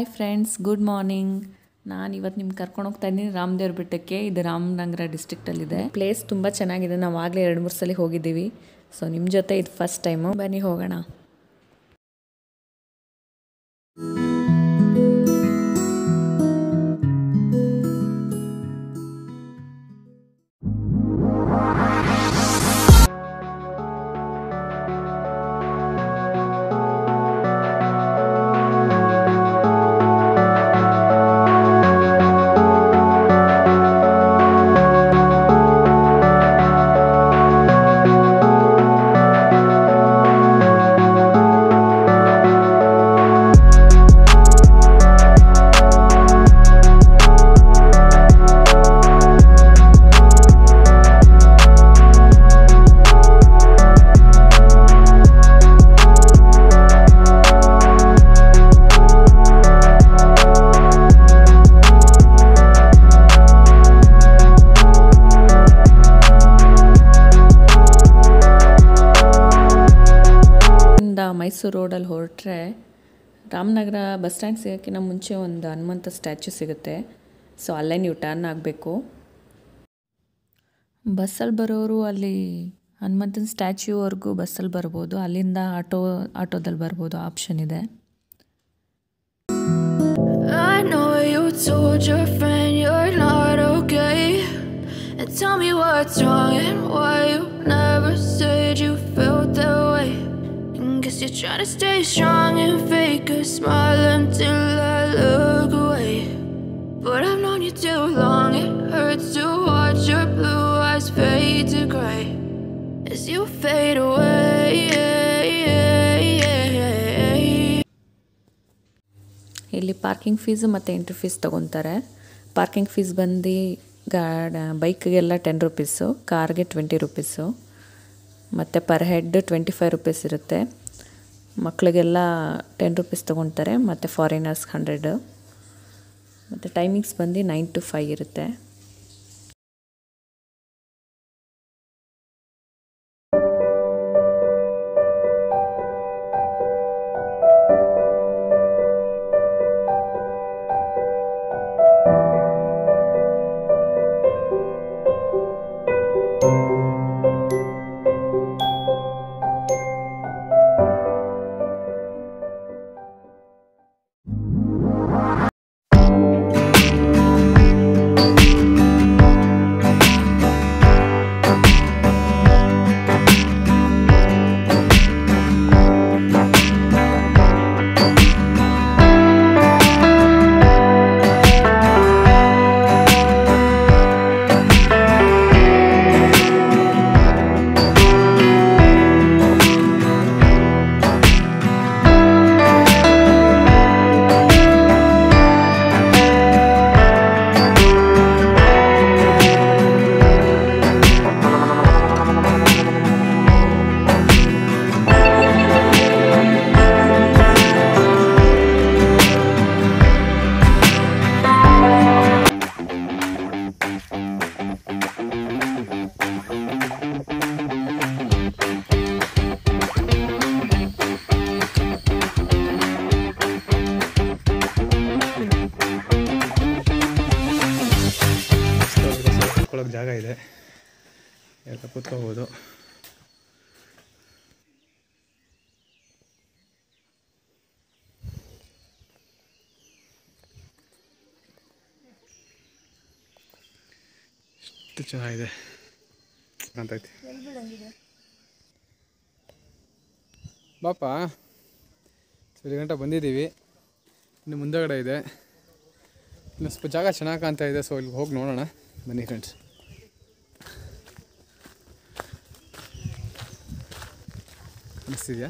Hi friends, good morning. ನಾನು ಇವತ್ತು ನಿಮ್ಗೆ ಕರ್ಕೊಂಡು ಹೋಗ್ತಾ ಇದ್ದೀನಿ ರಾಮದೇವ್ರ ಬೆಟ್ಟಕ್ಕೆ. ಇದು ರಾಮನಗರ ಡಿಸ್ಟ್ರಿಕ್ಟಲ್ಲಿದೆ. ಪ್ಲೇಸ್ ತುಂಬ ಚೆನ್ನಾಗಿದೆ. ನಾವು ಆಗಲೇ 2-3 ಸಲ ಹೋಗಿದ್ದೀವಿ. ಸೊ ನಿಮ್ಮ ಜೊತೆ ಇದು ಫಸ್ಟ್ ಟೈಮು. ಬನ್ನಿ ಹೋಗೋಣ. ಮೈಸೂರು ರೋಡಲ್ಲಿ ಹೊರಟ್ರೆ ರಾಮನಗರ ಬಸ್ ಸ್ಟ್ಯಾಂಡ್ ಸಿಗೋಕ್ಕಿಂತ ಮುಂಚೆ ಒಂದು ಹನುಮಂತ ಸ್ಟ್ಯಾಚ್ಯೂ ಸಿಗುತ್ತೆ. ಸೊ ಅಲ್ಲೇ ನೀವು ಟರ್ನ್ ಆಗಬೇಕು. ಬಸ್ಸಲ್ಲಿ ಬರೋರು ಅಲ್ಲಿ ಹನುಮಂತನ ಸ್ಟ್ಯಾಚ್ಯೂವರೆಗೂ ಬಸ್ಸಲ್ಲಿ ಬರ್ಬೋದು. ಅಲ್ಲಿಂದ ಆಟೋದಲ್ಲಿ ಬರ್ಬೋದು, ಆಪ್ಷನ್ ಇದೆ. I know you told your friend you're not okay, and tell me what's wrong and why you never said you felt that way. Guess you're trying to stay strong and fake a smile until I look away. But I've known you too long, it hurts to watch your blue eyes fade to grey as you fade away. ಇಲ್ಲಿ parking fees ಮತ್ತು entry fees ತೊಗೊತಾರೆ. Parking fees ಬಂದು ಬೈಕ್ಗೆಲ್ಲ 10 rupees, ಕಾರ್ಗೆ 20 rupees, ಮತ್ತು per head 25 rupees ಇರುತ್ತೆ. ಮಕ್ಕಳಿಗೆಲ್ಲ 10 rupees ತೊಗೊತಾರೆ, ಮತ್ತು foreigners 100. ಮತ್ತು timings ಬಂದು 9 to 5 ಇರುತ್ತೆ. ಜಾಗ ಇದೆ, ಎಲ್ಲ ಕೂತ್ಕೋಬೋದು. ಎಷ್ಟು ಚೆನ್ನಾಗಿದೆ ಅಂತೈತಿ. ಬಾಪ, 7 ಗಂಟೆ ಬಂದಿದ್ದೀವಿ. ಇನ್ನು ಮುಂದೆಗಡೆ ಇದೆ, ಇನ್ನು ಸ್ವಲ್ಪ ಜಾಗ ಚೆನ್ನಾಗಿ ಕಾಣ್ತಾ ಇದೆ. ಸೊ ಇಲ್ಲಿ ಹೋಗಿ ನೋಡೋಣ, ಬನ್ನಿ ಫ್ರೆಂಡ್ಸ್. ಅನಿಸ್ತಿದೆಯಾ?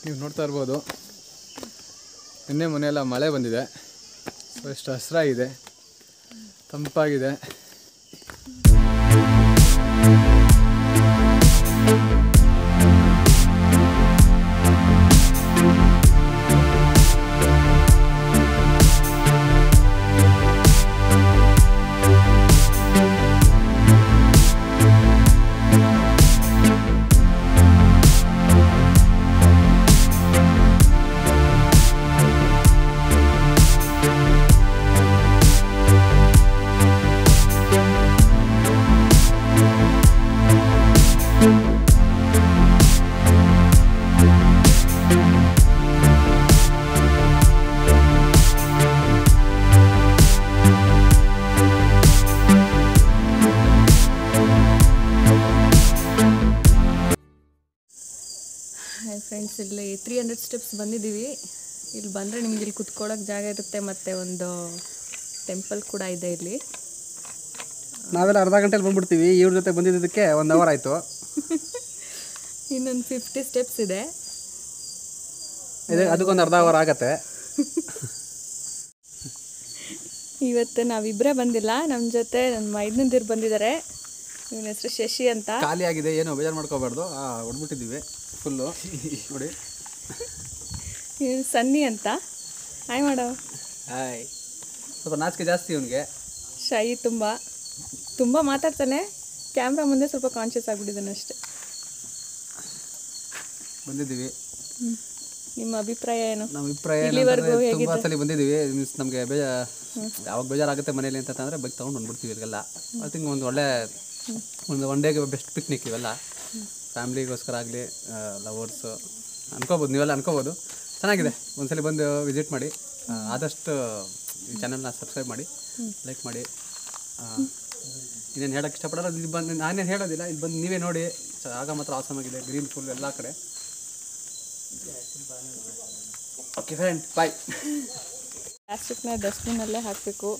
ನೀವು ನೋಡ್ತಾ ಇರ್ಬೋದು, ನಿನ್ನೆ ಮೊನ್ನೆಲ್ಲ ಮಳೆ ಬಂದಿದೆ. ಸೊ ಎಷ್ಟು ಹಸಿರಾಗಿದೆ, ತಂಪಾಗಿದೆ. ಫ್ರೆಂಡ್ಸ್ ಇಲ್ಲಿ 300 ಸ್ಟೆಪ್ಸ್ ಬಂದಿದ್ದೀವಿ. ಇಲ್ಲಿ ಬಂದರೆ ನಿಮ್ಗೆ ಇಲ್ಲಿ ಕುತ್ಕೊಳ್ಳೋಕೆ ಜಾಗ ಇರುತ್ತೆ, ಮತ್ತು ಒಂದು ಟೆಂಪಲ್ ಕೂಡ ಇದೆ ಇಲ್ಲಿ. ನಾವೆಲ್ಲ ಅರ್ಧ ಗಂಟೆಲಿ ಬಂದ್ಬಿಡ್ತೀವಿ, ಇವ್ರ ಜೊತೆ ಬಂದಿದ್ದಕ್ಕೆ 1 ಅವರ್ ಆಯಿತು. ಇನ್ನೊಂದು 50 ಸ್ಟೆಪ್ಸ್ ಇದೆ, ಅದಕ್ಕೊಂದು ಅರ್ಧ ಅವರ್ ಆಗತ್ತೆ. ಇವತ್ತು ನಾವಿಬ್ಬರೇ ಬಂದಿಲ್ಲ, ನಮ್ಮ ಜೊತೆ ನನ್ನ ಮೈದನಂದಿರು ಬಂದಿದ್ದಾರೆ. ಇವನ ಹೆಸರು ಶಶಿ ಅಂತ. ಖಾಲಿ ಆಗಿದೆ, ಏನು ಬೇಜಾರು ಮಾಡ್ಕೋಬಾರ್ದು. ಹೊಡ್ಬಿಟ್ಟಿದ್ದೀವಿ ಫುಲ್ಲು ನೋಡಿ. ಇವನು ಸನ್ನಿ ಅಂತ. ಹಾಯ್ ಮಾಡೋ. ಹಾಯ್. ಸ್ವಲ್ಪ ನಾಚಿಕೆ ಜಾಸ್ತಿ ಇವನಿಗೆ, ಶೈ ತುಂಬ ಮಾತಾಡ್ತಾನೆ. ಕ್ಯಾಮ್ರಾ ಮುಂದೆ ಸ್ವಲ್ಪ ಕಾನ್ಷಿಯಸ್ ಆಗಿಬಿಟ್ಟಿದ್ದಾನೆ ಅಷ್ಟೆ. ಬಂದಿದ್ದೀವಿ. ನಿಮ್ಮ ಅಭಿಪ್ರಾಯ ಏನು? ನಮ್ಮ ಅಭಿಪ್ರಾಯ ತುಂಬ ಸಲ ಬಂದಿದ್ದೀವಿ. ಮೀನ್ಸ್ ನಮಗೆ ಯಾವಾಗ ಬೇಜಾರಾಗುತ್ತೆ ಮನೇಲಿ ಅಂತಂದರೆ ಬೈಕ್ ತೊಗೊಂಡು ಬಂದ್ಬಿಡ್ತೀವಿ ಇಲ್ಲಿಗೆಲ್ಲ. ಐ ಥಿಂಕ್ ಒಂದು ಒಳ್ಳೆ ಒನ್ ಡೇಗೆ ಬೆಸ್ಟ್ ಪಿಕ್ನಿಕ್ ಇವೆಲ್ಲ. ಫ್ಯಾಮ್ಲಿಗೋಸ್ಕರ ಆಗಲಿ, ಲವರ್ಸು ಅನ್ಕೋಬೋದು, ನೀವೆಲ್ಲ ಅನ್ಕೋಬೋದು. ಚೆನ್ನಾಗಿದೆ, ಒಂದ್ಸಲ ಬಂದು ವಿಸಿಟ್ ಮಾಡಿ. ಆದಷ್ಟು ಈ ಚಾನಲ್ನ ಸಬ್ಸ್ಕ್ರೈಬ್ ಮಾಡಿ, ಲೈಕ್ ಮಾಡಿ. ಇನ್ನೇನು ಹೇಳೋಕ್ಕೆ ಇಷ್ಟಪಡೋದು ಇಲ್ಲಿ ಬಂದು ನಾನೇನು ಹೇಳೋದಿಲ್ಲ, ಇಲ್ಲಿ ಬಂದು ನೀವೇ ನೋಡಿ. ಜಾಗ ಮಾತ್ರ ಆಸಮ್ ಆಗಿದೆ, ಗ್ರೀನ್ ಫುಲ್ ಎಲ್ಲ ಕಡೆ. ಓಕೆ ಫ್ರೆಂಡ್, ಬಾಯ್. ಪ್ಲಾಸ್ಟಿಕ್ನ ಡಸ್ಟ್ಬಿನ್ನಲ್ಲೇ ಹಾಕಬೇಕು.